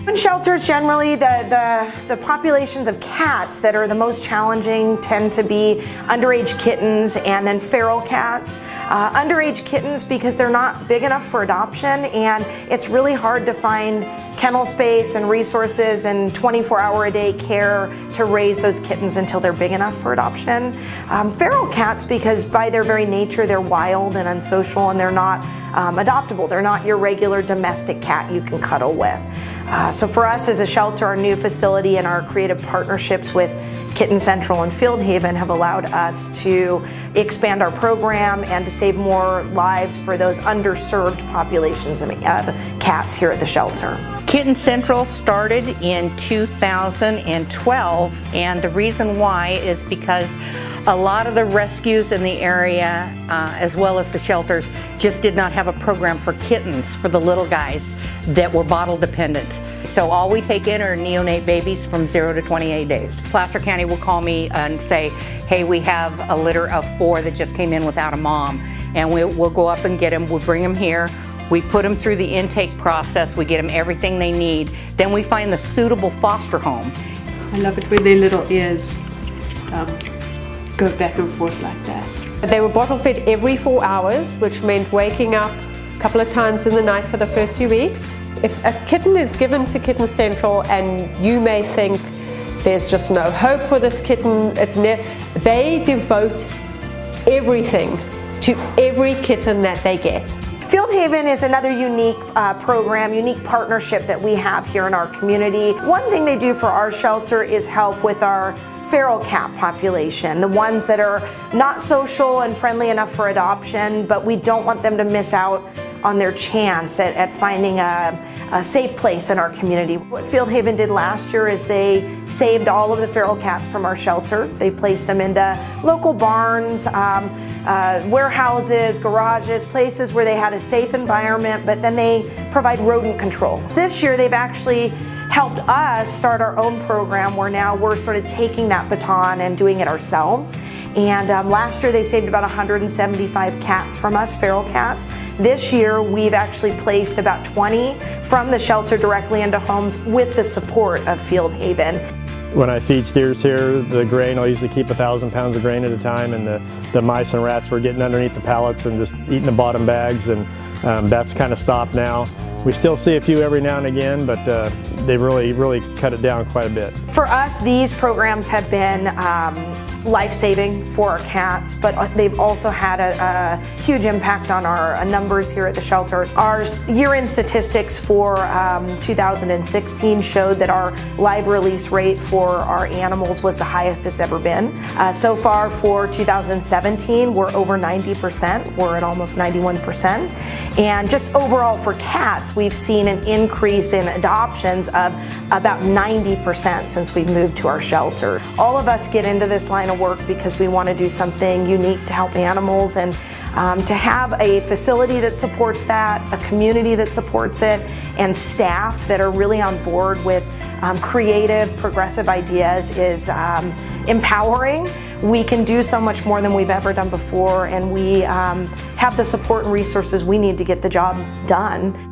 In shelters, generally, the populations of cats that are the most challenging tend to be underage kittens and then feral cats. Underage kittens because they're not big enough for adoption, and it's really hard to find kennel space and resources and 24-hour-a-day care to raise those kittens until they're big enough for adoption. Feral cats because by their very nature they're wild and unsocial, and they're not adoptable. They're not your regular domestic cat you can cuddle with. So for us as a shelter, our new facility and our creative partnerships with Kitten Central and FieldHaven have allowed us to expand our program and to save more lives for those underserved populations of cats here at the shelter. Kitten Central started in 2012, and the reason why is because a lot of the rescues in the area, as well as the shelters, just did not have a program for kittens, for the little guys that were bottle dependent. So all we take in are neonate babies from 0 to 28 days. Placer County will call me and say, hey, we have a litter of 4 that just came in without a mom, and we'll go up and get them. We'll bring them here. We put them through the intake process. We get them everything they need. Then we find the suitable foster home. I love it when their little ears go back and forth like that. They were bottle fed every 4 hours, which meant waking up a couple of times in the night for the first few weeks. If a kitten is given to Kitten Central and you may think there's just no hope for this kitten, they devote everything to every kitten that they get. FieldHaven is another unique program, unique partnership that we have here in our community. One thing they do for our shelter is help with our feral cat population, the ones that are not social and friendly enough for adoption, but we don't want them to miss out on their chance at finding a safe place in our community. What FieldHaven did last year is they saved all of the feral cats from our shelter. They placed them into local barns, warehouses, garages, places where they had a safe environment, but then they provide rodent control. This year they've actually helped us start our own program where now we're sort of taking that baton and doing it ourselves. And last year they saved about 175 cats from us, feral cats. This year we've actually placed about 20 from the shelter directly into homes with the support of FieldHaven. When I feed steers here, the grain, I'll usually keep 1,000 pounds of grain at a time, and the mice and rats were getting underneath the pallets and just eating the bottom bags, and that's kind of stopped now. We still see a few every now and again, but they've really cut it down quite a bit. For us, these programs have been life-saving for our cats, but they've also had a huge impact on our numbers here at the shelters. Our year-end statistics for 2016 showed that our live release rate for our animals was the highest it's ever been. So far for 2017, we're over 90%. We're at almost 91%. And just overall for cats, we've seen an increase in adoptions of about 90% since we've moved to our shelter. All of us get into this line of work because we want to do something unique to help animals, and to have a facility that supports that, a community that supports it, and staff that are really on board with creative, progressive ideas is empowering. We can do so much more than we've ever done before, and we have the support and resources we need to get the job done.